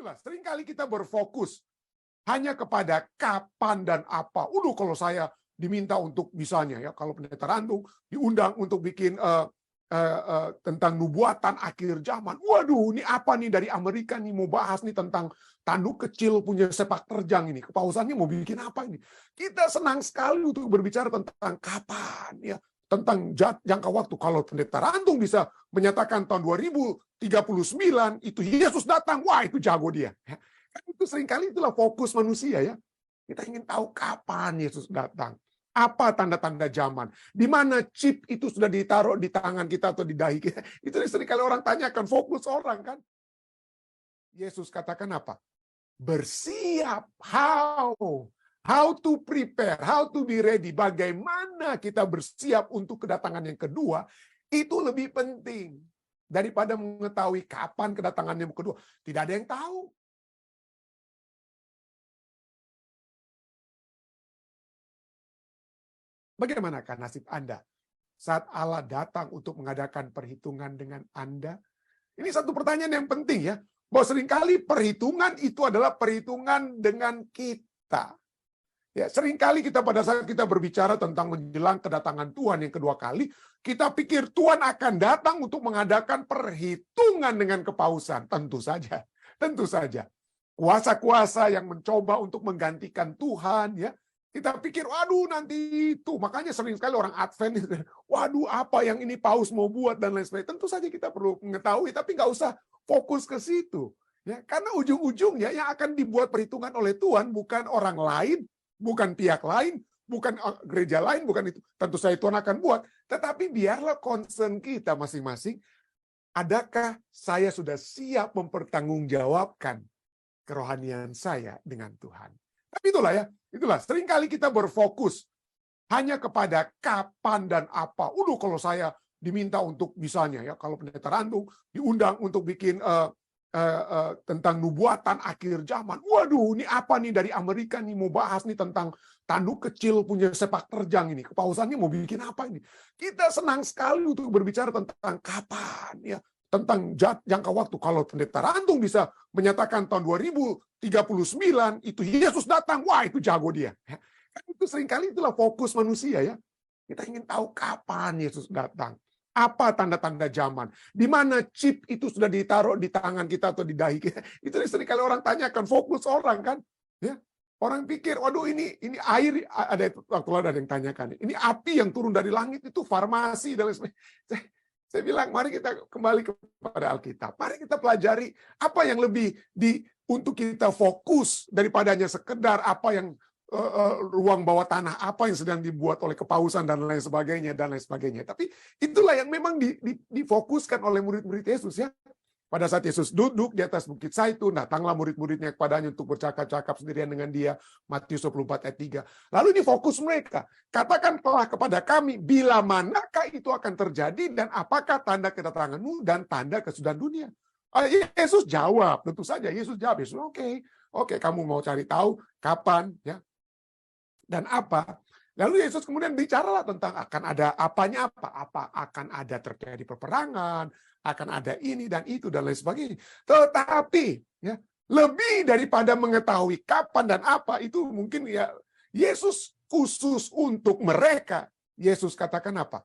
Itulah seringkali kita berfokus hanya kepada kapan dan apa. Kalau saya diminta untuk misalnya ya, kalau pendeta Rantung diundang untuk bikin tentang nubuatan akhir zaman. Waduh, ini apa nih dari Amerika nih mau bahas nih tentang tanduk kecil punya sepak terjang ini. Kepausannya mau bikin apa ini? Kita senang sekali untuk berbicara tentang kapan ya, tentang jangka waktu. Kalau pendeta Rantung bisa menyatakan tahun 2039 itu Yesus datang, wah itu jago dia. Itu seringkali itulah fokus manusia ya. Kita ingin tahu kapan Yesus datang. Apa tanda-tanda zaman? Di mana chip itu sudah ditaruh di tangan kita atau di dahi kita? Itu seringkali orang tanyakan, fokus orang kan. Yesus katakan apa? Bersiap. How to prepare, how to be ready. Bagaimana kita bersiap untuk kedatangan yang kedua, itu lebih penting daripada mengetahui kapan kedatangan yang kedua. Tidak ada yang tahu. Bagaimanakah nasib Anda saat Allah datang untuk mengadakan perhitungan dengan Anda? Ini satu pertanyaan yang penting ya. Bahwa seringkali perhitungan itu adalah perhitungan dengan kita. Ya, seringkali kita pada saat kita berbicara tentang menjelang kedatangan Tuhan yang kedua kali, kita pikir Tuhan akan datang untuk mengadakan perhitungan dengan kepausan. Tentu saja. Tentu saja. Kuasa-kuasa yang mencoba untuk menggantikan Tuhan ya. Kita pikir, waduh nanti itu. Makanya sering sekali orang Advent, waduh apa yang ini paus mau buat dan lain sebagainya. Tentu saja kita perlu mengetahui, tapi nggak usah fokus ke situ. Ya, karena ujung-ujungnya yang akan dibuat perhitungan oleh Tuhan bukan orang lain, bukan pihak lain, bukan gereja lain, bukan itu. Tentu saja Tuhan akan buat. Tetapi biarlah concern kita masing-masing. Adakah saya sudah siap mempertanggungjawabkan kerohanian saya dengan Tuhan? Tapi itulah seringkali kita berfokus hanya kepada kapan dan apa. Kalau saya diminta untuk misalnya ya, kalau pendeta Rantung diundang untuk bikin tentang nubuatan akhir zaman. Waduh, ini apa nih dari Amerika nih mau bahas nih tentang tanduk kecil punya sepak terjang ini. Kepausannya mau bikin apa ini? Kita senang sekali untuk berbicara tentang kapan ya, tentang jangka waktu. Kalau pendeta Rantung bisa menyatakan tahun 2039 itu Yesus datang, wah itu jago dia. Itu seringkali itulah fokus manusia ya. Kita ingin tahu kapan Yesus datang. Apa tanda-tanda zaman? Di mana chip itu sudah ditaruh di tangan kita atau di dahi kita? Itu seringkali orang tanyakan, fokus orang kan. Ya. Orang pikir, waduh ini air, ada yang tanyakan. Ini api yang turun dari langit itu farmasi dan lain sebagainya. Saya bilang, mari kita kembali kepada Alkitab. Mari kita pelajari apa yang lebih untuk kita fokus daripada hanya sekedar apa yang ruang bawah tanah, apa yang sedang dibuat oleh kepausan dan lain sebagainya. Tapi itulah yang memang difokuskan oleh murid-murid Yesus ya. Pada saat Yesus duduk di atas Bukit Zaitun, datanglah murid-muridnya kepadanya untuk bercakap-cakap sendirian dengan dia. Matius 24 ayat 3. Lalu ini fokus mereka. Katakanlah kepada kami, bila manakah itu akan terjadi dan apakah tanda kedatanganmu dan tanda kesudahan dunia? Yesus jawab, tentu saja Yesus jawab. Yesus, oke, kamu mau cari tahu kapan ya dan apa? Lalu Yesus kemudian bicaralah tentang akan ada apanya apa akan ada terjadi peperangan, akan ada ini dan itu dan lain sebagainya. Tetapi ya, lebih daripada mengetahui kapan dan apa itu mungkin ya Yesus khusus untuk mereka. Yesus katakan apa?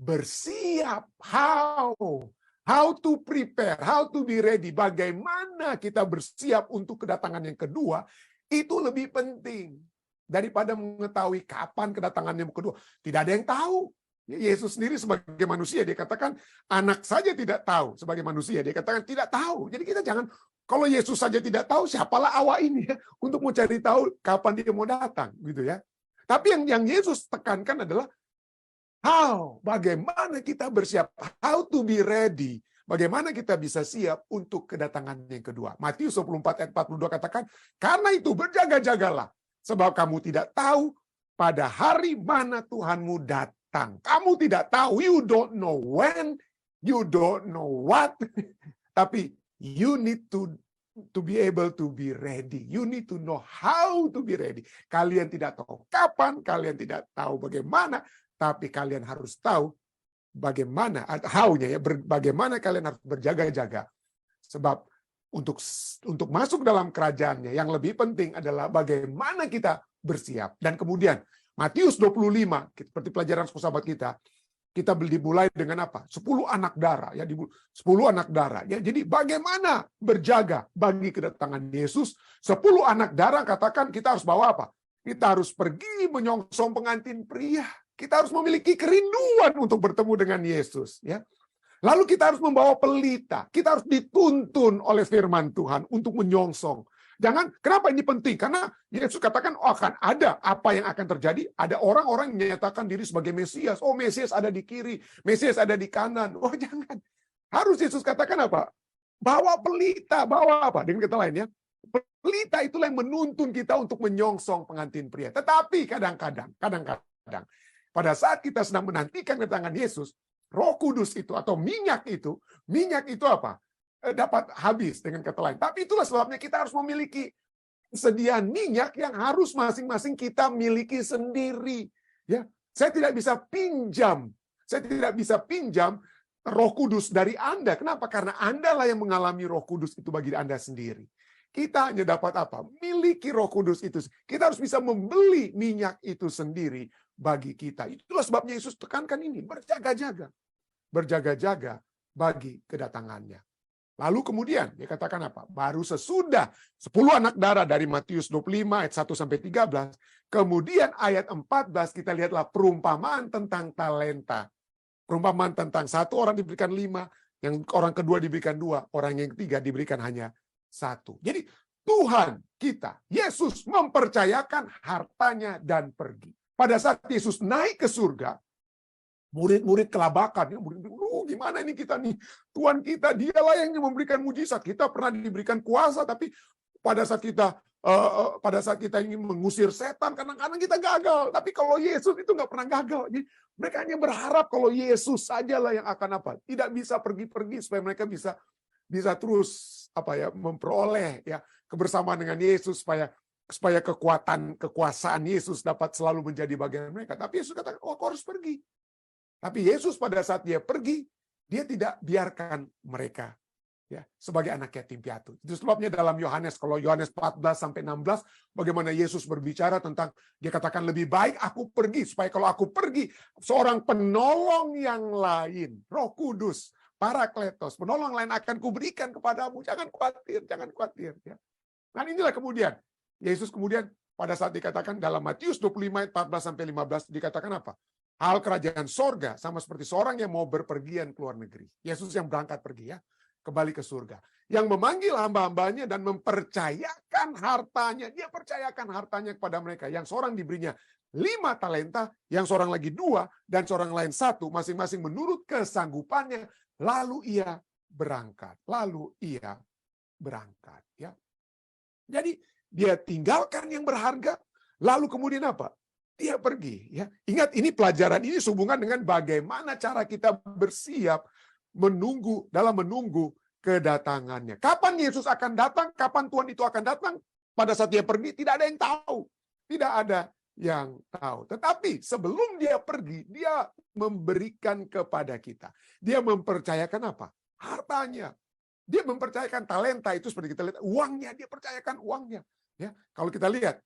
Bersiap. How to prepare, how to be ready. Bagaimana kita bersiap untuk kedatangan yang kedua itu lebih penting daripada mengetahui kapan kedatangan yang kedua. Tidak ada yang tahu. Yesus sendiri sebagai manusia, dia katakan anak saja tidak tahu. Sebagai manusia, dia katakan tidak tahu. Jadi kita jangan, kalau Yesus saja tidak tahu, siapalah awak ini ya, untuk mau cari tahu kapan dia mau datang. Gitu ya. Tapi yang Yesus tekankan adalah bagaimana kita bersiap, how to be ready. Bagaimana kita bisa siap untuk kedatangan yang kedua. Matius 24 ayat 42 katakan, karena itu berjaga-jagalah. Sebab kamu tidak tahu pada hari mana Tuhanmu datang. Kamu tidak tahu, you don't know when, you don't know what. Tapi you need to be able to be ready. You need to know how to be ready. Kalian tidak tahu kapan, kalian tidak tahu bagaimana, tapi kalian harus tahu bagaimana, how-nya ya, bagaimana kalian harus berjaga-jaga. Sebab untuk masuk dalam kerajaannya. Yang lebih penting adalah bagaimana kita bersiap. Dan kemudian Matius 25, seperti pelajaran sahabat kita dimulai dengan apa? 10 anak darah ya, 10 anak darah ya. Jadi bagaimana berjaga bagi kedatangan Yesus? 10 anak darah katakan kita harus bawa apa? Kita harus pergi menyongsong pengantin pria. Kita harus memiliki kerinduan untuk bertemu dengan Yesus ya. Lalu kita harus membawa pelita. Kita harus dituntun oleh firman Tuhan untuk menyongsong. Kenapa ini penting? Karena Yesus katakan akan ada apa yang akan terjadi. Ada orang-orang yang menyatakan diri sebagai Mesias. Oh, Mesias ada di kiri, Mesias ada di kanan. Oh, jangan. Harus Yesus katakan apa? Bawa pelita, bawa apa? Dengan kata lain ya, pelita itulah yang menuntun kita untuk menyongsong pengantin pria. Tetapi kadang-kadang, pada saat kita sedang menantikan kedatangan Yesus, Roh Kudus itu atau minyak itu apa? Dapat habis dengan kata lain. Tapi itulah sebabnya kita harus memiliki kesediaan minyak yang harus masing-masing kita miliki sendiri. Ya, saya tidak bisa pinjam Roh Kudus dari Anda. Kenapa? Karena Anda lah yang mengalami Roh Kudus itu bagi Anda sendiri. Kita hanya dapat apa? Miliki Roh Kudus itu. Kita harus bisa membeli minyak itu sendiri bagi kita. Itulah sebabnya Yesus tekankan ini, berjaga-jaga bagi kedatangannya. Lalu kemudian dia katakan apa? Baru sesudah 10 anak darah dari Matius 25 ayat 1 sampai 13, kemudian ayat 14 kita lihatlah perumpamaan tentang talenta. Perumpamaan tentang satu orang diberikan 5, yang orang kedua diberikan 2, orang yang ketiga diberikan hanya 1. Jadi Tuhan kita, Yesus mempercayakan hartanya dan pergi. Pada saat Yesus naik ke surga, murid-murid kelabakan, gimana ini kita nih? Tuhan kita, dialah yang memberikan mujizat. Kita pernah diberikan kuasa, tapi pada saat kita ingin mengusir setan, kadang-kadang kita gagal. Tapi kalau Yesus itu nggak pernah gagal. Jadi mereka hanya berharap kalau Yesus sajalah yang akan apa? Tidak bisa pergi-pergi supaya mereka bisa terus memperoleh ya kebersamaan dengan Yesus supaya kekuasaan Yesus dapat selalu menjadi bagian mereka. Tapi Yesus katakan, oh, kau harus pergi. Tapi Yesus pada saat dia pergi, dia tidak biarkan mereka ya sebagai anak yatim piatu. Itu sebabnya dalam Yohanes 14 sampai 16, bagaimana Yesus berbicara tentang, dia katakan lebih baik aku pergi, supaya kalau aku pergi, seorang penolong yang lain, Roh Kudus, Parakletos, penolong lain akan kuberikan kepadamu. Jangan khawatir ya. Nah, inilah kemudian Yesus kemudian pada saat dikatakan dalam Matius 25 ayat 14 sampai 15 dikatakan apa? Hal kerajaan sorga sama seperti seorang yang mau berpergian ke luar negeri. Yesus yang berangkat pergi ya, kembali ke surga. Yang memanggil hamba-hambanya dan mempercayakan hartanya. Dia percayakan hartanya kepada mereka. Yang seorang diberinya 5 talenta, yang seorang lagi 2, dan seorang lain 1, masing-masing menurut kesanggupannya. Lalu ia berangkat. Ya. Jadi dia tinggalkan yang berharga, lalu kemudian apa? Dia pergi. Ya. Ingat, ini pelajaran ini sehubungan dengan bagaimana cara kita bersiap menunggu kedatangannya. Kapan Yesus akan datang? Kapan Tuhan itu akan datang? Pada saat dia pergi, tidak ada yang tahu. Tidak ada yang tahu. Tetapi sebelum dia pergi, dia memberikan kepada kita. Dia mempercayakan apa? Hartanya. Dia mempercayakan talenta itu seperti kita lihat. Uangnya, dia percayakan uangnya. Ya, kalau kita lihat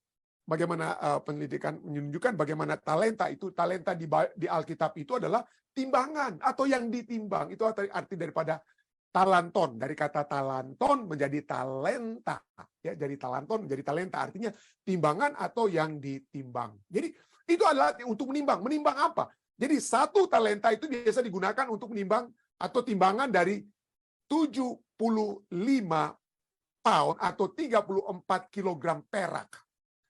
bagaimana penelitian menunjukkan bagaimana talenta di Alkitab itu adalah timbangan atau yang ditimbang. Itu arti daripada talanton, dari kata talanton menjadi talenta. Ya, jadi talanton menjadi talenta, artinya timbangan atau yang ditimbang. Jadi itu adalah untuk menimbang. Menimbang apa? Jadi 1 talenta itu biasa digunakan untuk menimbang atau timbangan dari 75 pound atau 34 kilogram perak.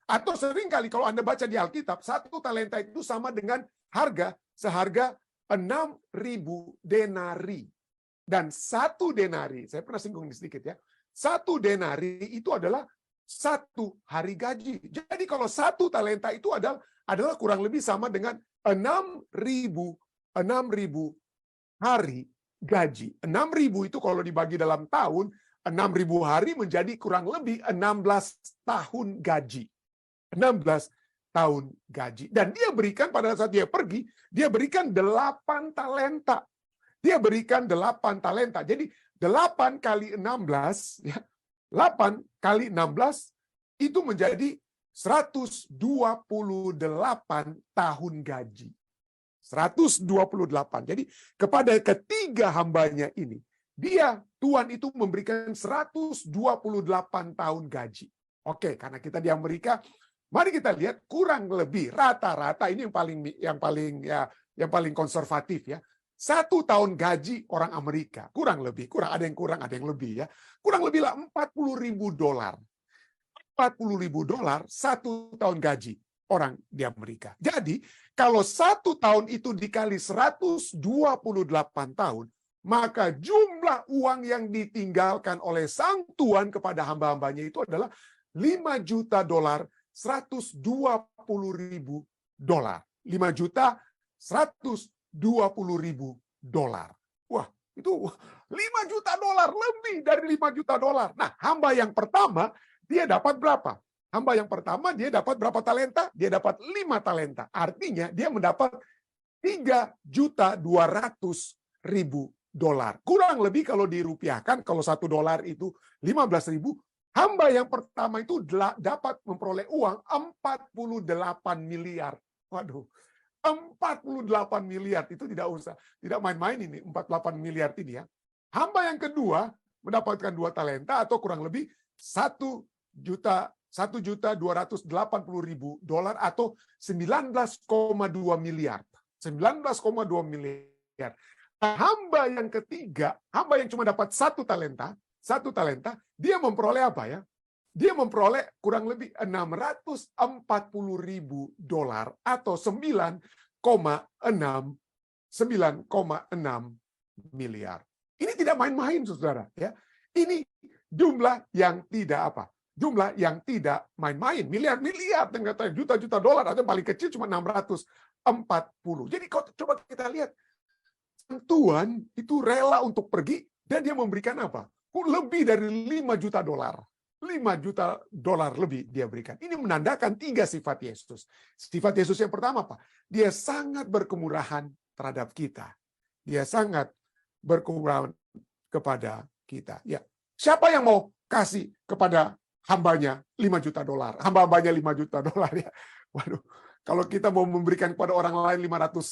Atau seringkali kalau Anda baca di Alkitab, 1 talenta itu sama dengan seharga 6.000 denari. Dan 1 denari, saya pernah singgung ini sedikit ya, 1 denari itu adalah 1 hari gaji. Jadi kalau 1 talenta itu adalah kurang lebih sama dengan 6.000 hari gaji. 6.000 itu kalau dibagi dalam tahun, 6.000 hari menjadi kurang lebih 16 tahun gaji. 16 tahun gaji. Dan dia berikan pada saat dia pergi, dia berikan 8 talenta. Dia berikan 8 talenta. Jadi 8 kali 16, ya, 8 kali 16 itu menjadi 128 tahun gaji. 128. Jadi kepada ketiga hambanya ini, Tuhan itu memberikan 128 tahun gaji. Oke, karena kita di Amerika, mari kita lihat kurang lebih rata-rata ini yang paling konservatif ya. 1 tahun gaji orang Amerika, kurang ada yang kurang, ada yang lebih ya. Kurang lebih lah $40.000. $40.000 1 tahun gaji orang di Amerika. Jadi, kalau 1 tahun itu dikali 128 tahun, maka jumlah uang yang ditinggalkan oleh sang Tuhan kepada hamba-hambanya itu adalah $5.120.000. $5.120.000. Wah, itu $5 juta, lebih dari $5 juta. Nah, hamba yang pertama dia dapat berapa? Hamba yang pertama dia dapat berapa talenta? Dia dapat 5 talenta. Artinya dia mendapat $3.200.000. Kurang lebih kalau dirupiahkan, kalau $1 itu 15.000, hamba yang pertama itu dapat memperoleh uang 48 miliar. Waduh, 48 miliar itu tidak main-main ini, 48 miliar ini ya. Hamba yang kedua mendapatkan 2 talenta atau kurang lebih $1.280.000 atau 19,2 miliar. 19,2 miliar. Nah, hamba yang ketiga, hamba yang cuma dapat 1 talenta, dia memperoleh apa ya? Dia memperoleh kurang lebih $640.000 atau 9,6 miliar. Ini tidak main-main, saudara. Ya, ini jumlah yang tidak apa? Jumlah yang tidak main-main, miliar-miliar, juta-juta dolar, atau paling kecil cuma 640. Jadi coba kita lihat, Tuhan itu rela untuk pergi dan dia memberikan apa? Lebih dari $5 juta. $5 juta lebih dia berikan. Ini menandakan 3 sifat Yesus. Sifat Yesus yang pertama apa? Dia sangat berkemurahan terhadap kita. Dia sangat berkemurahan kepada kita. Ya, siapa yang mau kasih kepada hambanya $5 juta? Hamba-hambanya $5 juta ya. Waduh, kalau kita mau memberikan kepada orang lain $500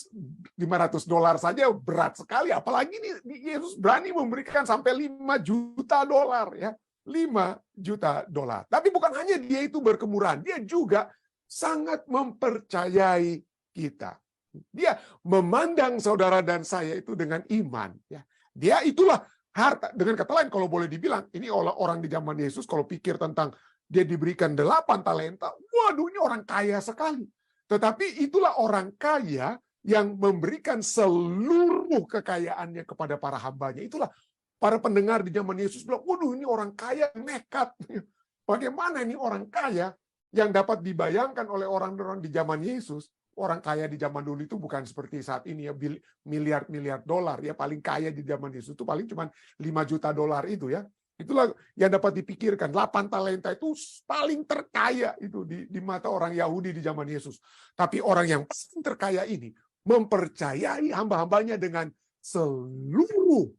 saja berat sekali. Apalagi ini Yesus berani memberikan sampai $5 juta ya. $5 juta. Tapi bukan hanya dia itu berkemurahan, dia juga sangat mempercayai kita. Dia memandang saudara dan saya itu dengan iman. Ya. Dia itulah harta. Dengan kata lain, kalau boleh dibilang, ini orang di zaman Yesus kalau pikir tentang dia diberikan 8 talenta, waduh ini orang kaya sekali. Tetapi itulah orang kaya yang memberikan seluruh kekayaannya kepada para hambanya. Itulah para pendengar di zaman Yesus bilang, waduh ini orang kaya nekat. Bagaimana ini orang kaya yang dapat dibayangkan oleh orang-orang di zaman Yesus? Orang kaya di zaman dulu itu bukan seperti saat ini ya, miliar-miliar dolar. Ya paling kaya di zaman Yesus itu paling cuma $5 juta itu ya. Itulah yang dapat dipikirkan. 8 talenta itu paling terkaya itu di mata orang Yahudi di zaman Yesus. Tapi orang yang paling terkaya ini mempercayai hamba-hambanya dengan seluruh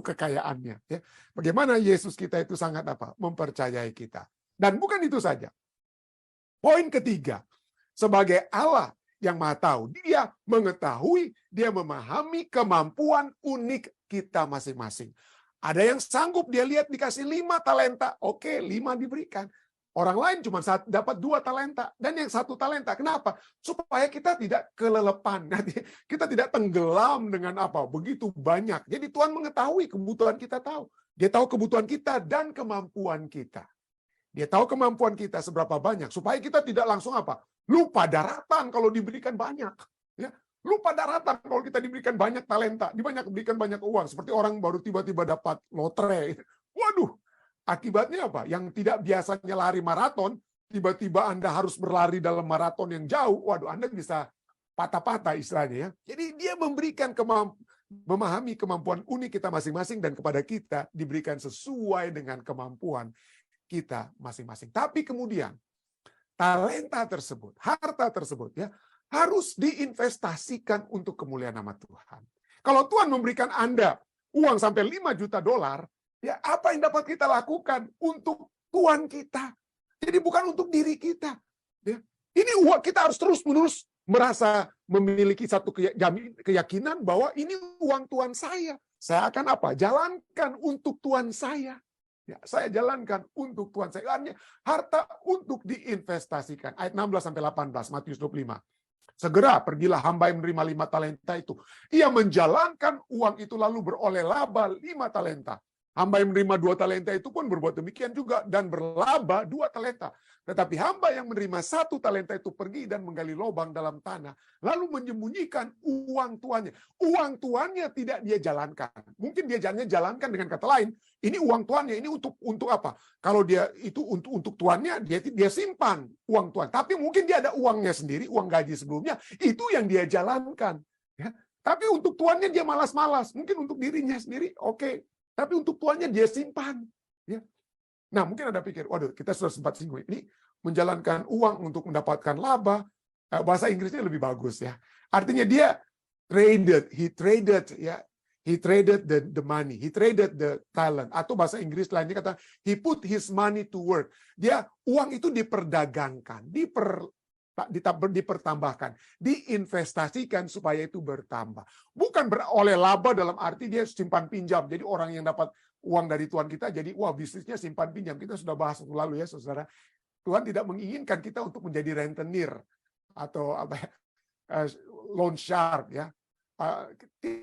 kekayaannya. Ya. Bagaimana Yesus kita itu sangat apa? Mempercayai kita. Dan bukan itu saja. Poin ketiga, sebagai Allah yang Maha Tahu, dia mengetahui, dia memahami kemampuan unik kita masing-masing. Ada yang sanggup dia lihat dikasih 5 talenta, oke 5 diberikan. Orang lain cuma dapat 2 talenta dan yang 1 talenta. Kenapa? Supaya kita tidak kelelepan, kita tidak tenggelam dengan apa begitu banyak. Jadi Tuhan mengetahui kebutuhan kita tahu. Dia tahu kebutuhan kita dan kemampuan kita. Dia tahu kemampuan kita seberapa banyak supaya kita tidak langsung apa? Lupa daratan kalau diberikan banyak. Ya, lupa daratan kalau kita diberikan banyak talenta, diberikan banyak uang. Seperti orang baru tiba-tiba dapat lotre. Waduh, akibatnya apa? Yang tidak biasanya lari maraton, tiba-tiba Anda harus berlari dalam maraton yang jauh. Waduh, Anda bisa patah-patah istilahnya ya. Jadi dia memberikan memahami kemampuan unik kita masing-masing dan kepada kita diberikan sesuai dengan kemampuan kita masing-masing. Tapi kemudian talenta tersebut, harta tersebut ya harus diinvestasikan untuk kemuliaan nama Tuhan. Kalau Tuhan memberikan Anda uang sampai 5 juta dolar, ya apa yang dapat kita lakukan untuk Tuhan kita? Jadi bukan untuk diri kita. Ya. Ini uang kita harus terus-menerus merasa memiliki satu keyakinan bahwa ini uang Tuhan saya. Saya akan apa? Jalankan untuk Tuhan saya. Ya, saya jalankan untuk Tuhan saya. Harta untuk diinvestasikan. Ayat 16 sampai 18 Matius 25. Segera pergilah hamba yang menerima 5 talenta itu. Ia menjalankan uang itu lalu beroleh laba 5 talenta. Hamba yang menerima 2 talenta itu pun berbuat demikian juga dan berlaba 2 talenta. Tetapi hamba yang menerima 1 talenta itu pergi dan menggali lubang dalam tanah, lalu menyembunyikan uang tuannya. Uang tuannya tidak dia jalankan. Mungkin dia jalankan dengan kata lain, ini uang tuannya, ini untuk apa? Kalau dia itu untuk tuannya, dia simpan uang tuan. Tapi mungkin dia ada uangnya sendiri, uang gaji sebelumnya, itu yang dia jalankan. Ya. Tapi untuk tuannya dia malas-malas. Mungkin untuk dirinya sendiri, oke. Tapi untuk tuannya dia simpan. Ya. Nah, mungkin Anda pikir, waduh, kita sudah sempat singgung. Ini menjalankan uang untuk mendapatkan laba. Bahasa Inggrisnya lebih bagus ya. Artinya dia he traded the money, he traded the talent. Atau bahasa Inggris lainnya kata, he put his money to work. Dia uang itu diperdagangkan, dipertambahkan, diinvestasikan supaya itu bertambah. Bukan beroleh laba dalam arti dia simpan pinjam. Jadi orang yang dapat uang dari Tuhan kita, jadi wah bisnisnya simpan pinjam. Kita sudah bahas lalu ya saudara. Tuhan tidak menginginkan kita untuk menjadi rentenir atau loan shark ya.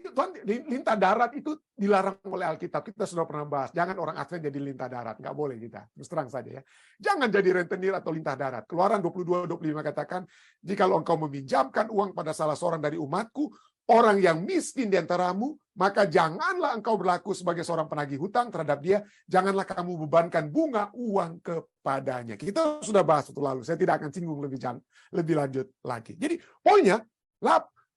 Tuhan lintah darat itu dilarang oleh Alkitab. Kita sudah pernah bahas. Jangan orang Advent jadi lintah darat. Nggak boleh kita. Terus terang saja ya. Jangan jadi rentenir atau lintah darat. Keluaran 22-25 katakan, jikalau engkau meminjamkan uang pada salah seorang dari umatku, orang yang miskin di antaramu, maka janganlah engkau berlaku sebagai seorang penagih hutang terhadap dia. Janganlah kamu bebankan bunga uang kepadanya. Kita sudah bahas itu lalu. Saya tidak akan singgung lebih lanjut lagi. Jadi poinnya,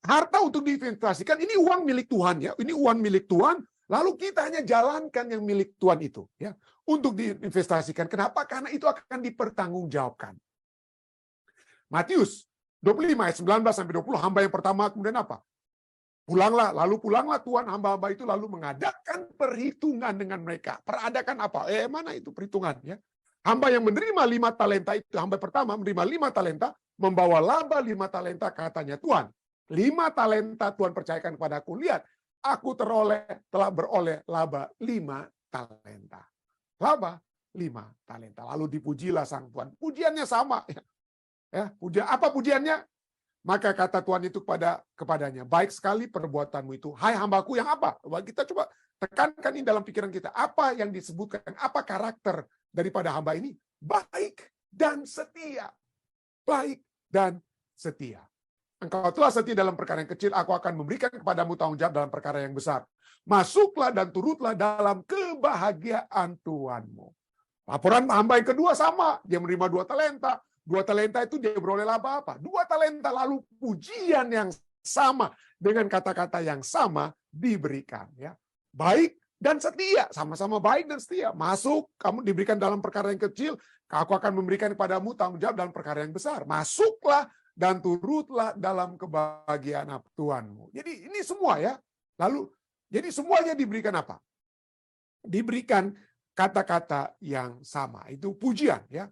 harta untuk diinvestasikan, ini uang milik Tuhan ya. Ini uang milik Tuhan, lalu kita hanya jalankan yang milik Tuhan itu ya untuk diinvestasikan. Kenapa? Karena itu akan dipertanggungjawabkan. Matius 25 ayat 19 sampai 20, hamba yang pertama kemudian apa? Pulanglah Tuhan hamba-hamba itu lalu mengadakan perhitungan dengan mereka. Peradakan apa? Mana itu perhitungan ya? Hamba yang menerima 5 talenta itu, hamba pertama menerima 5 talenta, membawa laba 5 talenta, katanya, Tuhan, 5 talenta Tuhan percayakan kepadaku. Lihat, aku telah beroleh laba 5 talenta. Laba 5 talenta. Lalu dipujilah sang Tuhan. Pujiannya sama. Ya, apa pujiannya? Maka kata Tuhan itu kepadanya, baik sekali perbuatanmu itu. Hai hambaku yang apa? Kita coba tekankan ini dalam pikiran kita. Apa yang disebutkan? Apa karakter daripada hamba ini? Baik dan setia. Baik dan setia. Engkau telah setia dalam perkara yang kecil, aku akan memberikan kepadamu tanggung jawab dalam perkara yang besar. Masuklah dan turutlah dalam kebahagiaan Tuhanmu. Laporan hamba yang kedua sama. Dia menerima 2 talenta. 2 talenta itu dia beroleh laba apa? 2 talenta, lalu pujian yang sama dengan kata-kata yang sama diberikan. Ya. Baik dan setia, sama-sama baik dan setia. Masuk, kamu diberikan dalam perkara yang kecil, aku akan memberikan kepadamu tanggung jawab dalam perkara yang besar. Masuklah dan turutlah dalam kebahagiaan Tuhanmu. Jadi ini semua ya. Lalu, jadi semuanya diberikan apa? Diberikan kata-kata yang sama. Itu pujian ya.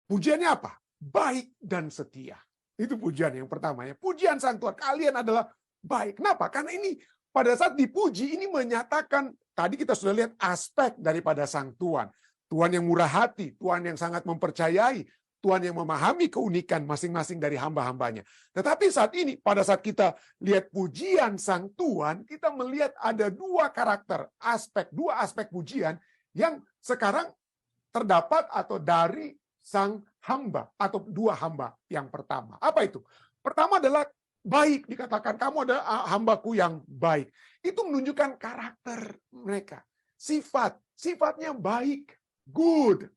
Pujiannya apa? Baik dan setia. Itu pujian yang pertama ya. Pujian sang Tuhan, kalian adalah baik. Kenapa? Karena ini pada saat dipuji ini menyatakan, tadi kita sudah lihat aspek daripada sang Tuhan. Tuhan yang murah hati, Tuhan yang sangat mempercayai, Tuhan yang memahami keunikan masing-masing dari hamba-hambanya. Tetapi saat ini, pada saat kita lihat pujian sang Tuhan, kita melihat ada 2 karakter, dua aspek pujian yang sekarang terdapat atau dari sang hamba atau 2 hamba yang pertama. Apa itu? Pertama adalah baik, dikatakan kamu adalah hambaku yang baik. Itu menunjukkan karakter mereka. Sifatnya baik. Good.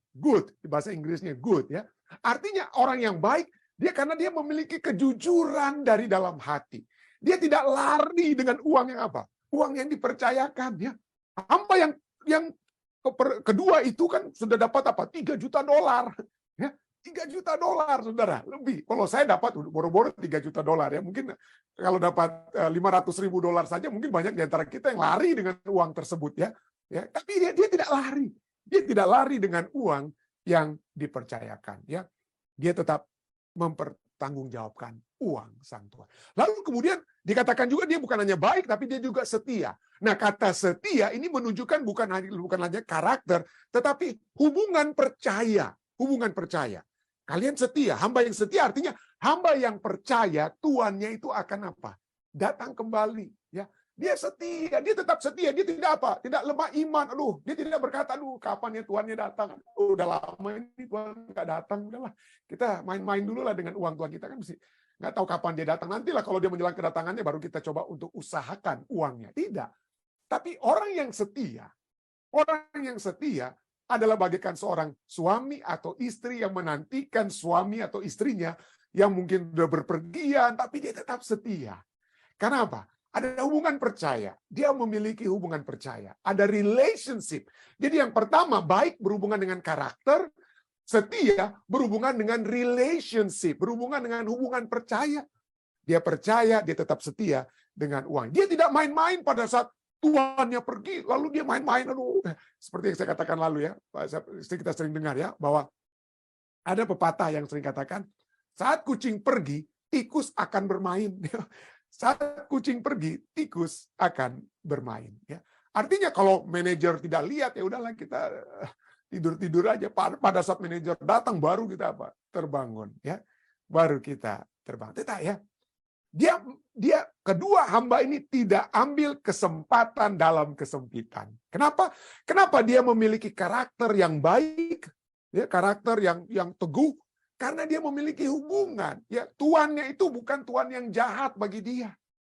Di bahasa Inggrisnya good ya. Artinya orang yang baik, karena dia memiliki kejujuran dari dalam hati. Dia tidak lari dengan uang yang apa? Uang yang dipercayakan ya. Hamba yang kedua itu kan sudah dapat apa? $3 juta. Ya. $3 juta, saudara, lebih. Kalau saya dapat boro-boro $3 juta ya, mungkin kalau dapat $500.000 saja, mungkin banyak di antara kita yang lari dengan uang tersebut ya. Tapi dia tidak lari, dia tidak lari dengan uang yang dipercayakan ya. Dia tetap mempertanggungjawabkan uang sang Tuhan. Lalu kemudian dikatakan juga dia bukan hanya baik, tapi dia juga setia. Nah, kata setia ini menunjukkan bukan hanya karakter, tetapi hubungan percaya. Hubungan percaya. Kalian setia, hamba yang setia artinya hamba yang percaya tuannya itu akan apa? Datang kembali, ya. Dia setia, dia tetap setia, dia tidak apa? Tidak lemah iman. Aduh, dia tidak berkata, aduh, kapan ya tuannya datang? Udah lama ini Tuhan nggak datang, udahlah. Kita main-main dulu lah dengan uang Tuhan kita kan mesti nggak tahu kapan dia datang. Nantilah kalau dia menjelang kedatangannya baru kita coba untuk usahakan uangnya. Tidak. Tapi orang yang setia adalah bagaikan seorang suami atau istri yang menantikan suami atau istrinya yang mungkin sudah berpergian, tapi dia tetap setia. Karena apa? Ada hubungan percaya. Dia memiliki hubungan percaya. Ada relationship. Jadi yang pertama, baik berhubungan dengan karakter, setia berhubungan dengan relationship, berhubungan dengan hubungan percaya. Dia percaya, dia tetap setia dengan uang. Dia tidak main-main pada saat tuannya pergi, lalu dia main-main. Aduh, seperti yang saya katakan lalu ya, kita sering dengar ya, bahwa ada pepatah yang sering katakan, saat kucing pergi, tikus akan bermain. Saat kucing pergi, tikus akan bermain. Ya. Artinya kalau manajer tidak lihat, ya udahlah kita tidur-tidur aja. Pada saat manajer datang, baru kita apa? Terbangun. Ya, baru kita terbangun. Tidak ya. Dia kedua hamba ini tidak ambil kesempatan dalam kesempitan. Kenapa? Kenapa dia memiliki karakter yang baik, ya, karakter yang teguh? Karena dia memiliki hubungan. Ya, tuannya itu bukan tuan yang jahat bagi dia.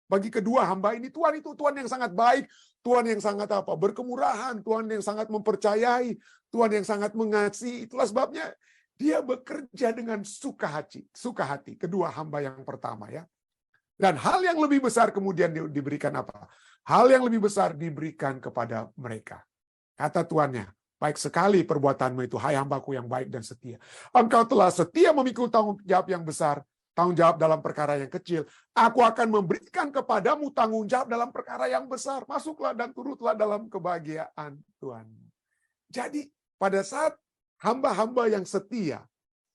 Bagi kedua hamba ini, Tuhan itu Tuhan yang sangat baik, Tuhan yang sangat apa? Berkemurahan, Tuhan yang sangat mempercayai, Tuhan yang sangat mengasihi. Itulah sebabnya dia bekerja dengan suka hati. Kedua hamba yang pertama ya. Dan hal yang lebih besar kemudian diberikan apa? Hal yang lebih besar diberikan kepada mereka. Kata tuannya, baik sekali perbuatanmu itu, hai hambaku yang baik dan setia. Engkau telah setia memikul tanggung jawab yang besar, tanggung jawab dalam perkara yang kecil. Aku akan memberikan kepadamu tanggung jawab dalam perkara yang besar. Masuklah dan turutlah dalam kebahagiaan Tuhan. Jadi pada saat hamba-hamba yang setia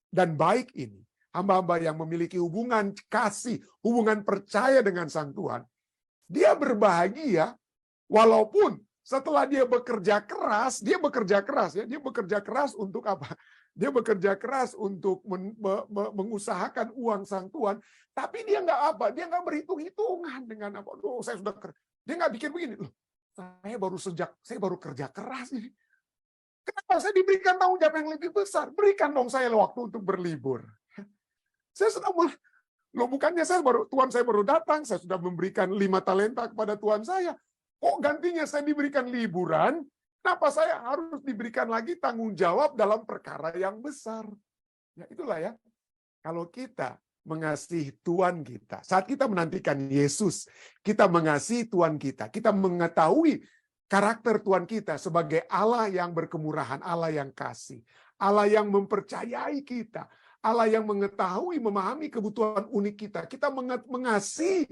dan baik ini, hamba-hamba yang memiliki hubungan kasih, hubungan percaya dengan Sang Tuhan, dia berbahagia walaupun setelah dia bekerja keras ya, dia bekerja keras untuk apa? Dia bekerja keras untuk mengusahakan uang Sang Tuhan, tapi dia nggak apa? Dia nggak berhitung-hitungan dengan apa? Loh, saya sudah dia nggak bikin begini. Loh, saya baru kerja keras ini. Kenapa saya diberikan tanggung jawab yang lebih besar? Berikan dong saya waktu untuk berlibur. Saya sudah mulai, loh bukannya Tuhan saya baru datang, saya sudah memberikan 5 talenta kepada Tuhan saya. Kok gantinya saya diberikan liburan, kenapa saya harus diberikan lagi tanggung jawab dalam perkara yang besar? Ya itulah ya, kalau kita mengasihi Tuhan kita, saat kita menantikan Yesus, kita mengasihi Tuhan kita mengetahui karakter Tuhan kita sebagai Allah yang berkemurahan, Allah yang kasih, Allah yang mempercayai kita, Allah yang mengetahui, memahami kebutuhan unik kita mengasihi,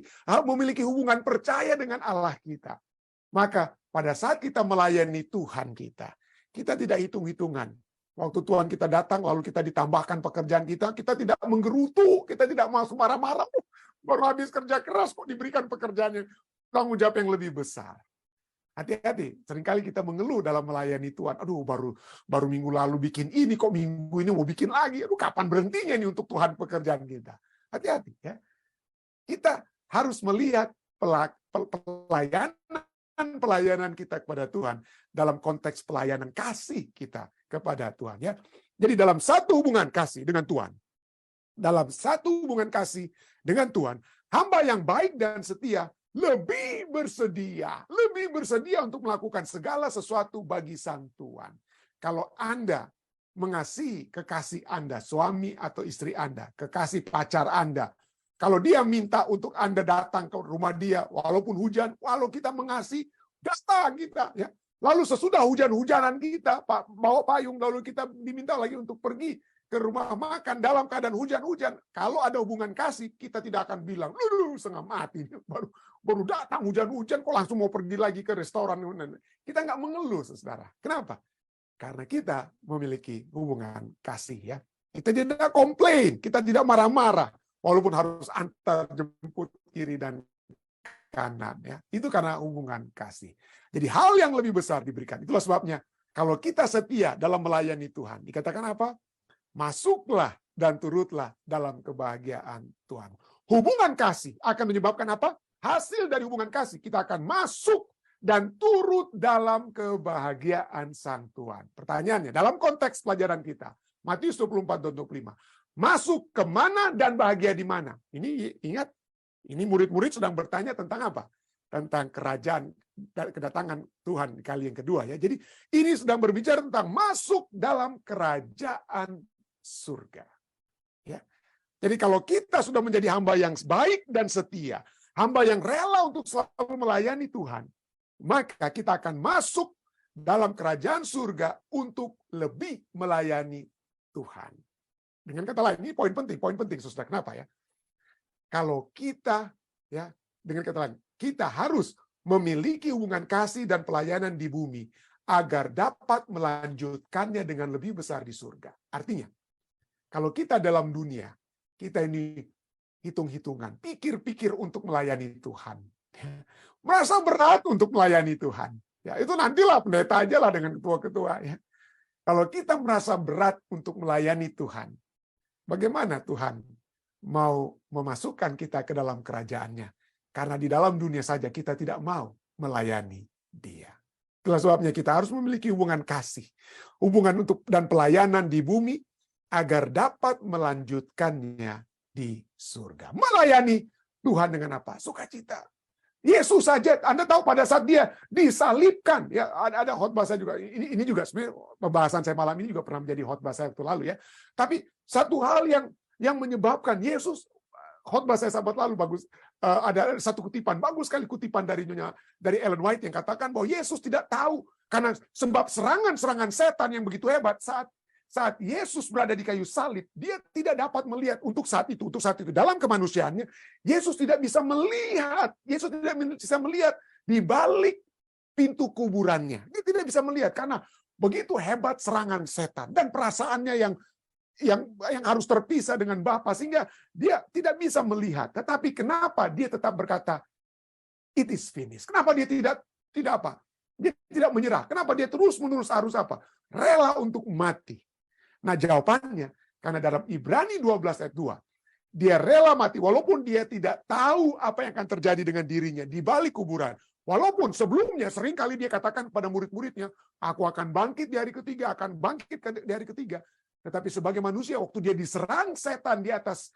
memiliki hubungan percaya dengan Allah kita. Maka pada saat kita melayani Tuhan kita tidak hitung-hitungan. Waktu Tuhan kita datang, lalu kita ditambahkan pekerjaan kita tidak menggerutu, kita tidak masuk marah-marah. Baru habis kerja keras kok diberikan pekerjaan yang tanggung jawab yang lebih besar. Hati-hati, seringkali kita mengeluh dalam melayani Tuhan. Aduh, baru minggu lalu bikin ini, kok minggu ini mau bikin lagi. Aduh, kapan berhentinya ini untuk Tuhan pekerjaan kita? Hati-hati ya. Kita harus melihat pelayanan kita kepada Tuhan dalam konteks pelayanan kasih kita kepada Tuhan ya. Jadi dalam satu hubungan kasih dengan Tuhan, hamba yang baik dan setia lebih bersedia untuk melakukan segala sesuatu bagi Sang Tuhan. Kalau Anda mengasihi kekasih Anda, suami atau istri Anda, kekasih pacar Anda, kalau dia minta untuk Anda datang ke rumah dia, walaupun hujan, walau kita mengasihi, datang kita. Ya. Lalu sesudah hujan-hujanan kita, bawa payung, lalu kita diminta lagi untuk pergi ke rumah makan dalam keadaan hujan-hujan. Kalau ada hubungan kasih, kita tidak akan bilang, lu setengah mati, baru datang hujan-hujan, kok langsung mau pergi lagi ke restoran. Kita nggak mengeluh, saudara. Kenapa? Karena kita memiliki hubungan kasih, ya. Kita tidak komplain, kita tidak marah-marah, walaupun harus antar jemput kiri dan kanan, ya. Itu karena hubungan kasih. Jadi hal yang lebih besar diberikan. Itulah sebabnya kalau kita setia dalam melayani Tuhan, dikatakan apa? Masuklah dan turutlah dalam kebahagiaan Tuhan. Hubungan kasih akan menyebabkan apa? Hasil dari hubungan kasih, kita akan masuk dan turut dalam kebahagiaan Sang Tuhan. Pertanyaannya, dalam konteks pelajaran kita, Matius 24:25, masuk kemana dan bahagia di mana? Ini ingat, ini murid-murid sedang bertanya tentang apa? Tentang kerajaan, kedatangan Tuhan kali yang kedua, ya. Jadi ini sedang berbicara tentang masuk dalam kerajaan surga, ya. Jadi kalau kita sudah menjadi hamba yang baik dan setia, hamba yang rela untuk selalu melayani Tuhan, maka kita akan masuk dalam kerajaan surga untuk lebih melayani Tuhan. Dengan kata lain, ini poin penting, saudara. Kenapa, ya? Kalau kita, ya, dengan kata lain, kita harus memiliki hubungan kasih dan pelayanan di bumi agar dapat melanjutkannya dengan lebih besar di surga. Artinya, kalau kita dalam dunia, kita ini hitung-hitungan, pikir-pikir untuk melayani Tuhan. Merasa berat untuk melayani Tuhan. Ya, itu nantilah pendeta aja lah dengan ketua-ketua, ya. Kalau kita merasa berat untuk melayani Tuhan, bagaimana Tuhan mau memasukkan kita ke dalam kerajaannya? Karena di dalam dunia saja kita tidak mau melayani Dia. Itulah sebabnya kita harus memiliki hubungan kasih, hubungan untuk dan pelayanan di bumi agar dapat melanjutkannya di surga. Melayani Tuhan dengan apa? Sukacita. Yesus saja, Anda tahu pada saat Dia disalibkan, ya, ada khotbah saya juga. Ini juga sebenarnya pembahasan saya malam ini juga pernah menjadi khotbah saya waktu lalu, ya. Tapi satu hal yang menyebabkan Yesus, khotbah saya sahabat lalu bagus, ada satu kutipan, bagus sekali kutipan dari Ellen White yang katakan bahwa Yesus tidak tahu karena sebab serangan-serangan setan yang begitu hebat saat Yesus berada di kayu salib, Dia tidak dapat melihat untuk saat itu dalam kemanusiaannya, Yesus tidak bisa melihat di balik pintu kuburannya. Dia tidak bisa melihat karena begitu hebat serangan setan dan perasaannya yang harus terpisah dengan Bapa, sehingga dia tidak bisa melihat. Tetapi kenapa dia tetap berkata, it is finished? Kenapa dia tidak apa? Dia tidak menyerah. Kenapa dia terus-menerus harus apa? Rela untuk mati. Nah, jawabannya, karena dalam Ibrani 12 ayat 2, dia rela mati walaupun dia tidak tahu apa yang akan terjadi dengan dirinya di balik kuburan. Walaupun sebelumnya seringkali dia katakan kepada murid-muridnya, aku akan bangkit di hari ketiga, di hari ketiga. Tetapi sebagai manusia, waktu dia diserang setan di atas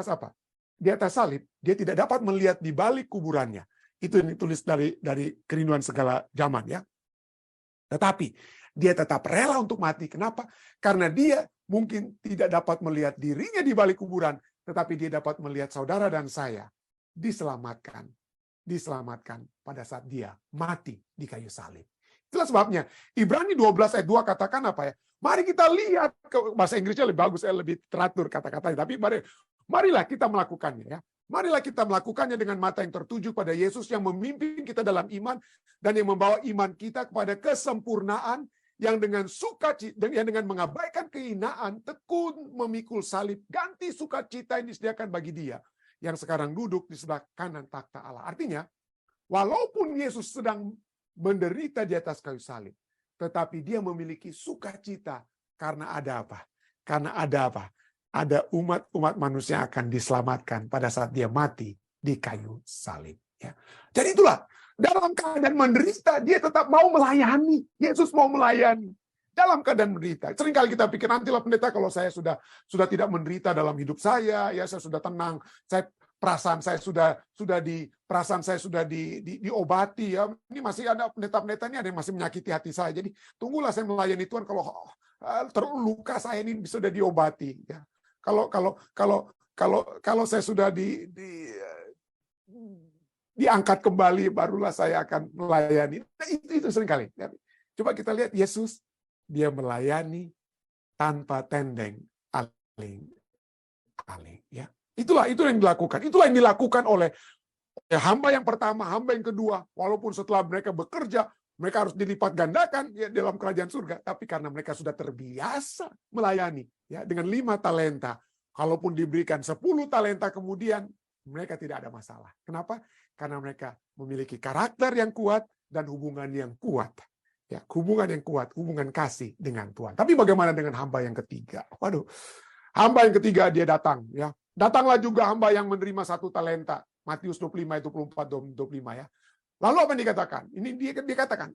apa? Di atas salib, dia tidak dapat melihat di balik kuburannya. Itu yang ditulis dari Kerinduan Segala Zaman, ya. Tetapi dia tetap rela untuk mati. Kenapa? Karena dia mungkin tidak dapat melihat dirinya di balik kuburan, tetapi dia dapat melihat saudara dan saya diselamatkan pada saat dia mati di kayu salib. Itulah sebabnya Ibrani 12 ayat 2 katakan apa, ya? Mari kita lihat, bahasa Inggrisnya lebih bagus, lebih teratur kata-katanya, tapi marilah kita melakukannya, ya. Marilah kita melakukannya dengan mata yang tertuju pada Yesus yang memimpin kita dalam iman dan yang membawa iman kita kepada kesempurnaan, yang dengan sukacita, yang dengan mengabaikan kehinaan, tekun memikul salib, ganti sukacita yang disediakan bagi Dia yang sekarang duduk di sebelah kanan takhta Allah. Artinya, walaupun Yesus sedang menderita di atas kayu salib, tetapi Dia memiliki sukacita karena ada apa? Karena ada apa? Ada umat manusia akan diselamatkan pada saat Dia mati di kayu salib. Ya. Jadi itulah, dalam keadaan menderita, Dia tetap mau melayani. Yesus mau melayani. Dalam keadaan menderita. Seringkali kita pikir, nantilah pendeta kalau saya sudah tidak menderita dalam hidup saya, ya saya sudah tenang, perasaan saya sudah diobati, ya. Ini masih ada pendeta-pendeta ini ada yang masih menyakiti hati saya. Jadi tunggulah saya melayani Tuhan kalau terluka saya ini sudah diobati, ya. Kalau saya sudah diangkat kembali, barulah saya akan melayani. Nah, itu seringkali. Coba kita lihat Yesus, dia melayani tanpa tendeng aling. Ya. Itu yang dilakukan. Itulah yang dilakukan oleh hamba yang pertama, hamba yang kedua. Walaupun setelah mereka bekerja, mereka harus dilipat gandakan ya, dalam kerajaan surga. Tapi karena mereka sudah terbiasa melayani ya dengan 5 talenta. Kalaupun diberikan 10 talenta kemudian, mereka tidak ada masalah. Kenapa? Karena mereka memiliki karakter yang kuat dan hubungan yang kuat. Ya, hubungan yang kuat, hubungan kasih dengan Tuhan. Tapi bagaimana dengan hamba yang ketiga? Waduh, hamba yang ketiga dia datang. Ya, datanglah juga hamba yang menerima 1 talenta. Matius 25 itu 24 25 ya. Lalu apa yang dikatakan? Ini dia katakan.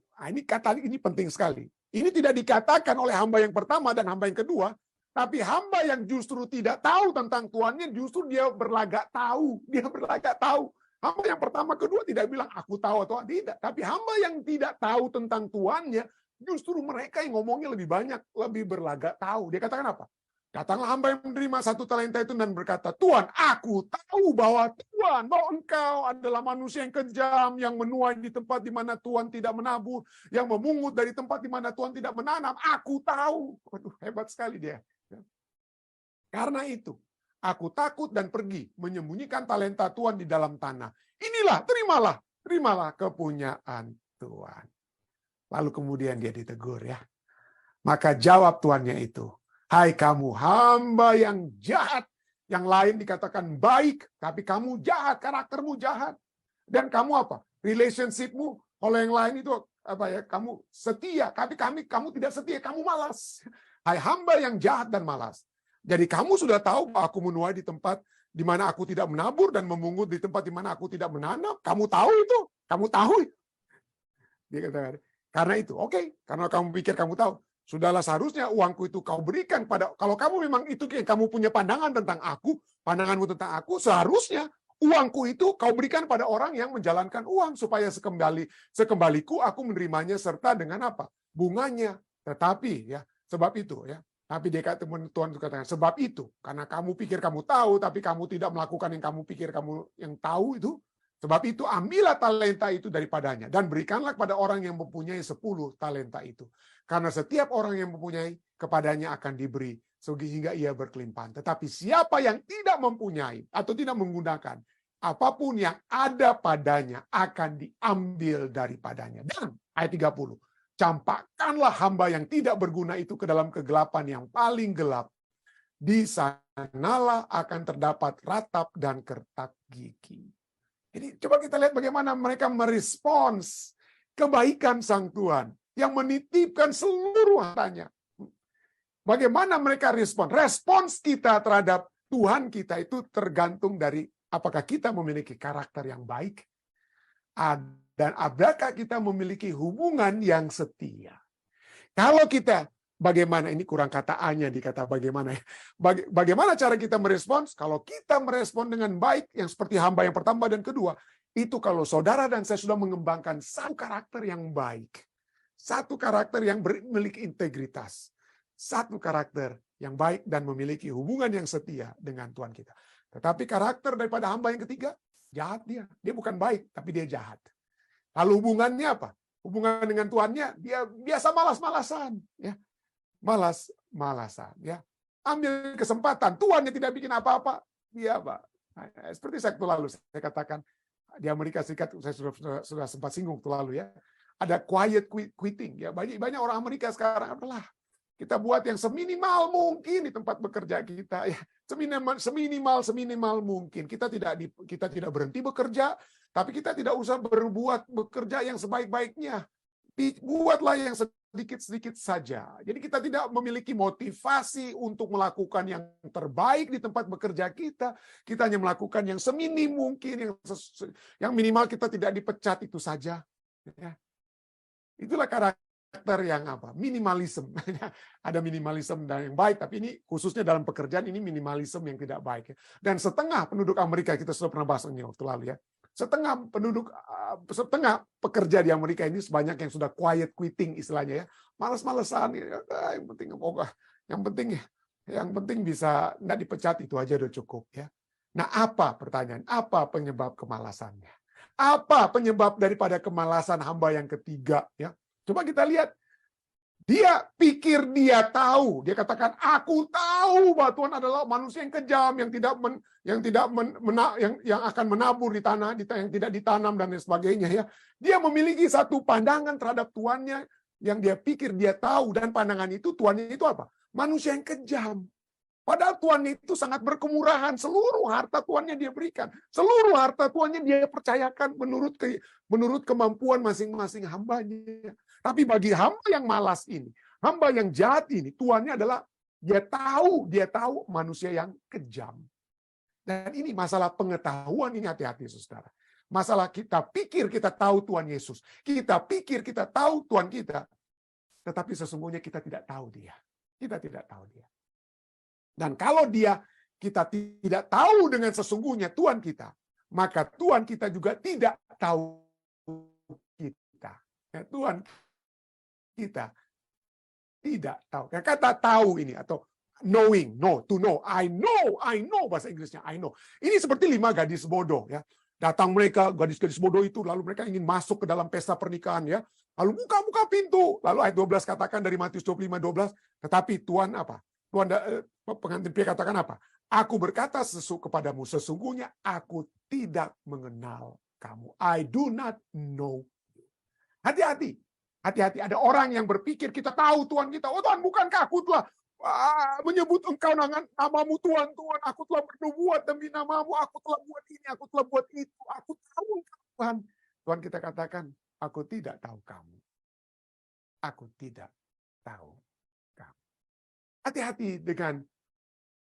Ini penting sekali. Ini tidak dikatakan oleh hamba yang pertama dan hamba yang kedua, tapi hamba yang justru tidak tahu tentang tuannya, justru dia berlagak tahu. Dia berlagak tahu. Hamba yang pertama, kedua tidak bilang aku tahu atau tidak. Tapi hamba yang tidak tahu tentang tuannya, justru mereka yang ngomongnya lebih banyak, lebih berlagak tahu. Dia katakan apa? Datanglah hamba yang menerima 1 talenta itu dan berkata, Tuhan, aku tahu bahwa engkau adalah manusia yang kejam, yang menuai di tempat di mana Tuhan tidak menabur, yang memungut dari tempat di mana Tuhan tidak menanam. Aku tahu. Waduh, hebat sekali dia. Karena itu, aku takut dan pergi menyembunyikan talenta Tuhan di dalam tanah. Inilah, terimalah kepunyaan Tuhan. Lalu kemudian dia ditegur ya. Maka jawab tuannya itu, hai kamu hamba yang jahat. Yang lain dikatakan baik, tapi kamu jahat, karaktermu jahat. Dan kamu apa? Relationship-mu, kalau yang lain itu apa ya? Kamu setia, tapi kamu tidak setia, kamu malas. Hai hamba yang jahat dan malas. Jadi kamu sudah tahu bahwa aku menuai di tempat di mana aku tidak menabur dan memungut di tempat di mana aku tidak menanam. Kamu tahu itu, kamu tahu. Dia katakan, karena itu, oke, karena kamu pikir kamu tahu. Sudahlah seharusnya uangku itu kau berikan pada, kalau kamu memang itu yang kamu punya pandangan tentang aku, pandanganmu tentang aku, seharusnya uangku itu kau berikan pada orang yang menjalankan uang, supaya sekembaliku aku menerimanya serta dengan apa? Bunganya. Tetapi ya, sebab itu ya, tapi dia kata Tuhan katakan, sebab itu, karena kamu pikir kamu tahu, tapi kamu tidak melakukan yang kamu pikir kamu yang tahu itu, sebab itu ambillah talenta itu daripadanya dan berikanlah kepada orang yang mempunyai 10 talenta itu. Karena setiap orang yang mempunyai kepadanya akan diberi sehingga ia berkelimpahan. Tetapi siapa yang tidak mempunyai atau tidak menggunakan, apapun yang ada padanya akan diambil daripadanya. Dan ayat 30, campakkanlah hamba yang tidak berguna itu ke dalam kegelapan yang paling gelap. Di sanalah akan terdapat ratap dan kertak gigi. Jadi coba kita lihat bagaimana mereka merespons kebaikan Sang Tuhan yang menitipkan seluruh hartanya. Bagaimana mereka respon? Respons kita terhadap Tuhan kita itu tergantung dari apakah kita memiliki karakter yang baik dan apakah kita memiliki hubungan yang setia. Kalau kita bagaimana, ini kurang kata A-nya dikata bagaimana. Bagaimana cara kita merespons? Kalau kita merespon dengan baik, yang seperti hamba yang pertama dan kedua, itu kalau saudara dan saya sudah mengembangkan satu karakter yang baik. Satu karakter yang memiliki integritas. Satu karakter yang baik dan memiliki hubungan yang setia dengan Tuhan kita. Tetapi karakter daripada hamba yang ketiga, jahat dia. Dia bukan baik, tapi dia jahat. Lalu hubungannya apa? Hubungan dengan Tuhannya, dia biasa malas-malasan. Ya. Malas-malasan, ya. Ambil kesempatan, Tuhan yang tidak bikin apa-apa, dia apa? Nah, seperti waktu lalu saya katakan di Amerika Serikat, saya sudah sempat singgung waktu lalu ya. Ada quiet quitting, ya. Banyak orang Amerika sekarang adalah kita buat yang seminimal mungkin di tempat bekerja kita, ya. Seminimal mungkin. Kita tidak berhenti bekerja, tapi kita tidak usah berbuat bekerja yang sebaik-baiknya. Buatlah yang sedikit-sedikit saja. Jadi kita tidak memiliki motivasi untuk melakukan yang terbaik di tempat bekerja kita. Kita hanya melakukan yang seminim mungkin, yang minimal kita tidak dipecat itu saja. Ya. Itulah karakter yang apa? Minimalisme. Ada minimalisme dan yang baik, tapi ini khususnya dalam pekerjaan ini minimalisme yang tidak baik. Dan setengah penduduk Amerika, kita sudah pernah bahas ini waktu lalu ya. Setengah pekerja di Amerika ini sebanyak yang sudah quiet quitting istilahnya ya, malas-malesan ya, yang penting bisa nggak dipecat itu aja udah cukup ya. Nah apa pertanyaan? Apa penyebab kemalasannya? Apa penyebab daripada kemalasan hamba yang ketiga? Ya, coba kita lihat. Dia pikir dia tahu. Dia katakan, aku tahu bahwa Tuhan adalah manusia yang kejam, yang akan menabur di tanah, yang tidak ditanam dan lain sebagainya. Ya, dia memiliki satu pandangan terhadap tuannya yang dia pikir dia tahu, dan pandangan itu tuannya itu apa? Manusia yang kejam. Padahal tuannya itu sangat berkemurahan. Seluruh harta tuannya dia berikan. Seluruh harta tuannya dia percayakan menurut kemampuan masing-masing hambanya. Tapi bagi hamba yang malas ini, hamba yang jahat ini, tuannya adalah dia tahu manusia yang kejam. Dan ini masalah pengetahuan, ini hati-hati saudara. Masalah kita pikir kita tahu Tuhan Yesus. Kita pikir kita tahu Tuhan kita. Tetapi sesungguhnya kita tidak tahu dia. Kita tidak tahu dia. Dan kalau kita tidak tahu dengan sesungguhnya Tuhan kita, maka Tuhan kita juga tidak tahu kita. Ya, Tuhan kita tidak tahu. Kata tahu ini atau knowing, to know. I know bahasa Inggrisnya, I know. Ini seperti 5 gadis bodoh ya. Datang mereka, gadis-gadis bodoh itu, lalu mereka ingin masuk ke dalam pesta pernikahan ya. Lalu buka pintu. Lalu ayat 12 katakan dari Matius 25:12, tetapi Tuhan apa? Tuhan pengantin pria katakan apa? Aku berkata kepadamu, sesungguhnya aku tidak mengenal kamu. I do not know you. Hati-hati. Hati-hati. Ada orang yang berpikir kita tahu Tuhan kita. Oh Tuhan, bukankah aku telah menyebut engkau dengan namamu Tuhan, Tuhan. Aku telah bernubuat demi namamu. Aku telah buat ini, aku telah buat itu. Aku tahu engkau Tuhan. Tuhan kita katakan, aku tidak tahu kamu. Aku tidak tahu. Hati-hati dengan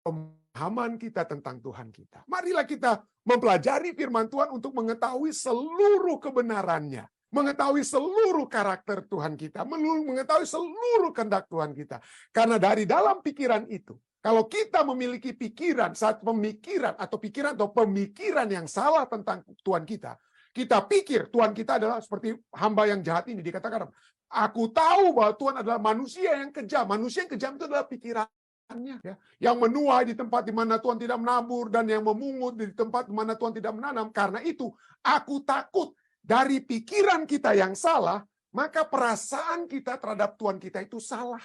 pemahaman kita tentang Tuhan kita. Marilah kita mempelajari firman Tuhan untuk mengetahui seluruh kebenarannya. Mengetahui seluruh karakter Tuhan kita. Mengetahui seluruh kehendak Tuhan kita. Karena dari dalam pikiran itu, kalau kita memiliki pikiran pemikiran yang salah tentang Tuhan kita, kita pikir Tuhan kita adalah seperti hamba yang jahat ini. Dikatakan, aku tahu bahwa Tuhan adalah manusia yang kejam. Manusia yang kejam itu adalah pikirannya. Ya. Yang menuai di tempat di mana Tuhan tidak menabur. Dan yang memungut di tempat di mana Tuhan tidak menanam. Karena itu, aku takut dari pikiran kita yang salah, maka perasaan kita terhadap Tuhan kita itu salah.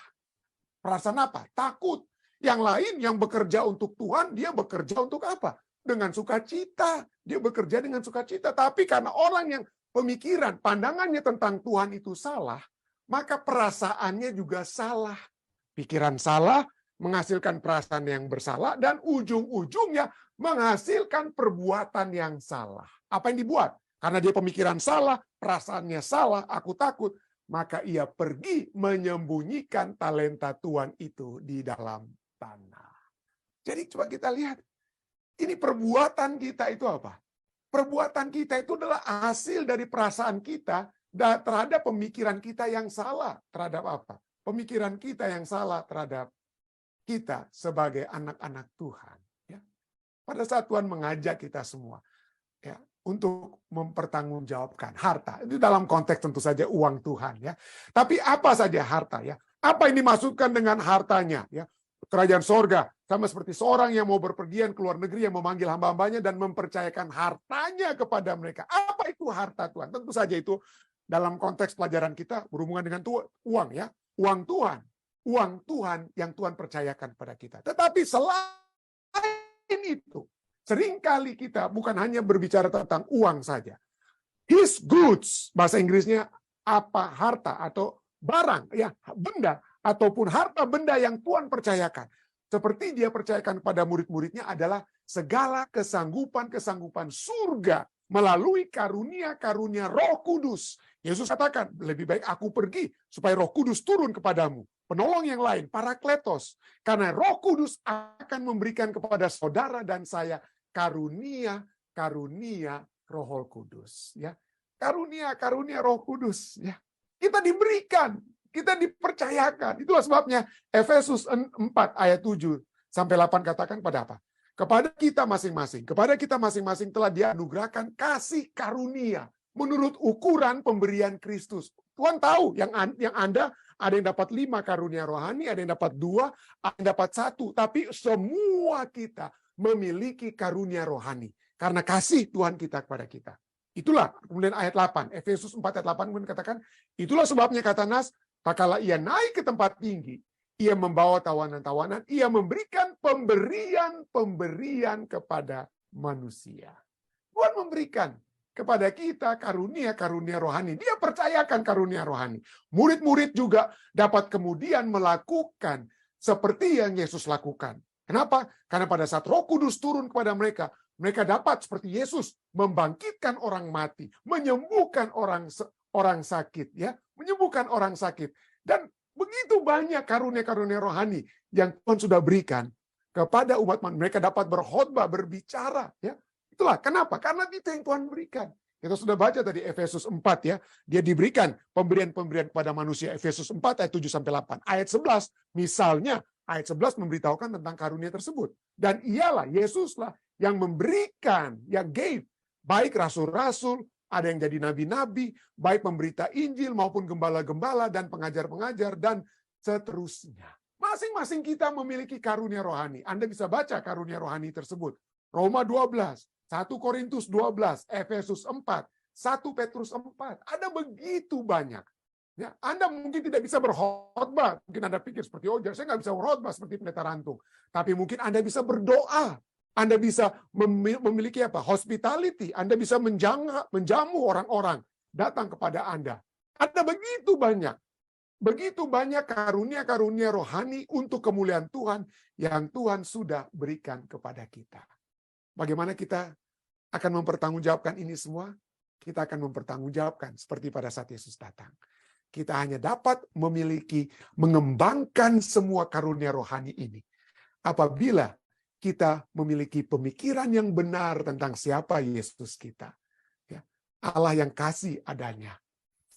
Perasaan apa? Takut. Yang lain yang bekerja untuk Tuhan, dia bekerja untuk apa? Dengan sukacita. Dia bekerja dengan sukacita. Tapi karena orang yang pemikiran, pandangannya tentang Tuhan itu salah, maka perasaannya juga salah. Pikiran salah menghasilkan perasaan yang bersalah dan ujung-ujungnya menghasilkan perbuatan yang salah. Apa yang dibuat? Karena dia pemikiran salah, perasaannya salah, aku takut, maka ia pergi menyembunyikan talenta Tuhan itu di dalam tanah. Jadi coba kita lihat, ini perbuatan kita itu apa? Perbuatan kita itu adalah hasil dari perasaan kita terhadap pemikiran kita yang salah. Terhadap apa? Pemikiran kita yang salah terhadap kita sebagai anak-anak Tuhan. Ya. Pada saat Tuhan mengajak kita semua ya, untuk mempertanggungjawabkan harta. Itu dalam konteks tentu saja uang Tuhan. Ya. Tapi apa saja harta? Ya? Apa yang dimaksudkan dengan hartanya? Ya? Kerajaan sorga sama seperti seorang yang mau berpergian ke luar negeri yang memanggil hamba-hambanya dan mempercayakan hartanya kepada mereka. Apa itu harta Tuhan? Tentu saja itu dalam konteks pelajaran kita berhubungan dengan uang ya, uang Tuhan yang Tuhan percayakan kepada kita. Tetapi selain itu, seringkali kita bukan hanya berbicara tentang uang saja. His goods, bahasa Inggrisnya apa? Harta atau barang, ya, benda ataupun harta benda yang Tuhan percayakan. Seperti dia percayakan kepada murid-muridnya adalah segala kesanggupan surga melalui karunia-karunia Roh Kudus. Yesus katakan, lebih baik aku pergi supaya Roh Kudus turun kepadamu. Penolong yang lain, Parakletos. Karena Roh Kudus akan memberikan kepada saudara dan saya karunia Roh Kudus. Ya. Karunia Roh Kudus. Ya. Kita diberikan. Kita dipercayakan. Itulah sebabnya Efesus 4 ayat 7 sampai 8 katakan pada apa? Kepada kita masing-masing telah dianugerahkan kasih karunia menurut ukuran pemberian Kristus. Tuhan tahu yang Anda ada yang dapat 5 karunia rohani, ada yang dapat 2, ada yang dapat 1, tapi semua kita memiliki karunia rohani karena kasih Tuhan kita kepada kita. Itulah, kemudian ayat 8, Efesus 4 ayat 8 kemudian katakan, itulah sebabnya kata Nas, tak kala ia naik ke tempat tinggi, ia membawa tawanan-tawanan, ia memberikan pemberian-pemberian kepada manusia. Tuhan memberikan kepada kita karunia-karunia rohani. Dia percayakan karunia rohani. Murid-murid juga dapat kemudian melakukan seperti yang Yesus lakukan. Kenapa? Karena pada saat Roh Kudus turun kepada mereka, mereka dapat seperti Yesus membangkitkan orang mati, menyembuhkan orang sakit, ya, menyembuhkan orang sakit. Dan begitu banyak karunia-karunia rohani yang Tuhan sudah berikan kepada umat manusia. Mereka dapat berkhotbah, berbicara, ya. Itulah kenapa? Karena itu yang Tuhan berikan. Kita sudah baca tadi Efesus 4 ya. Dia diberikan pemberian-pemberian kepada manusia. Efesus 4 ayat 7 sampai 8. Ayat 11 misalnya ayat 11 memberitahukan tentang karunia tersebut. Dan ialah Yesuslah yang memberikan, yang gave, baik rasul-rasul, ada yang jadi nabi-nabi, baik pemberita Injil maupun gembala-gembala dan pengajar-pengajar dan seterusnya. Masing-masing kita memiliki karunia rohani. Anda bisa baca karunia rohani tersebut. Roma 12, 1 Korintus 12, Efesus 4, 1 Petrus 4. Ada begitu banyak. Ya, Anda mungkin tidak bisa berkhotbah. Mungkin Anda pikir seperti, oh saya nggak bisa berkhotbah seperti pendeta Rantung. Tapi mungkin Anda bisa berdoa. Anda bisa memiliki apa? Hospitality. Anda bisa menjamu orang-orang datang kepada Anda. Ada begitu banyak. Begitu banyak karunia-karunia rohani untuk kemuliaan Tuhan yang Tuhan sudah berikan kepada kita. Bagaimana kita akan mempertanggungjawabkan ini semua? Kita akan mempertanggungjawabkan seperti pada saat Yesus datang. Kita hanya dapat mengembangkan semua karunia rohani ini apabila kita memiliki pemikiran yang benar tentang siapa Yesus kita. Ya. Allah yang kasih adanya.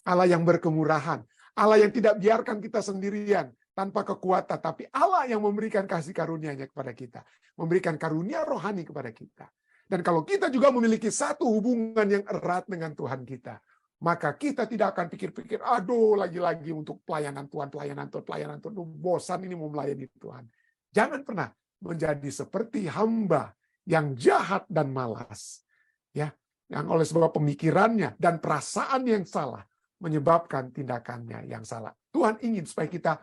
Allah yang berkemurahan. Allah yang tidak biarkan kita sendirian tanpa kekuatan, tapi Allah yang memberikan kasih karunia-Nya kepada kita, memberikan karunia rohani kepada kita. Dan kalau kita juga memiliki satu hubungan yang erat dengan Tuhan kita, maka kita tidak akan pikir-pikir, aduh lagi-lagi untuk pelayanan Tuhan, bosan ini mau melayani Tuhan. Jangan pernah menjadi seperti hamba yang jahat dan malas, ya, yang oleh sebab pemikirannya dan perasaan yang salah menyebabkan tindakannya yang salah. Tuhan ingin supaya kita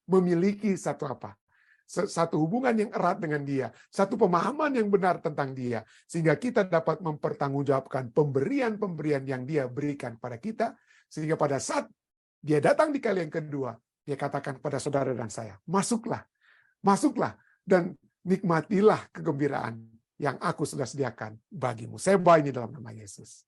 memiliki satu hubungan yang erat dengan Dia, satu pemahaman yang benar tentang Dia, sehingga kita dapat mempertanggungjawabkan pemberian-pemberian yang Dia berikan pada kita, sehingga pada saat Dia datang di kali yang kedua, Dia katakan kepada saudara dan saya, masuklah, dan nikmatilah kegembiraan yang aku sudah sediakan bagimu. Saya bawa ini dalam nama Yesus.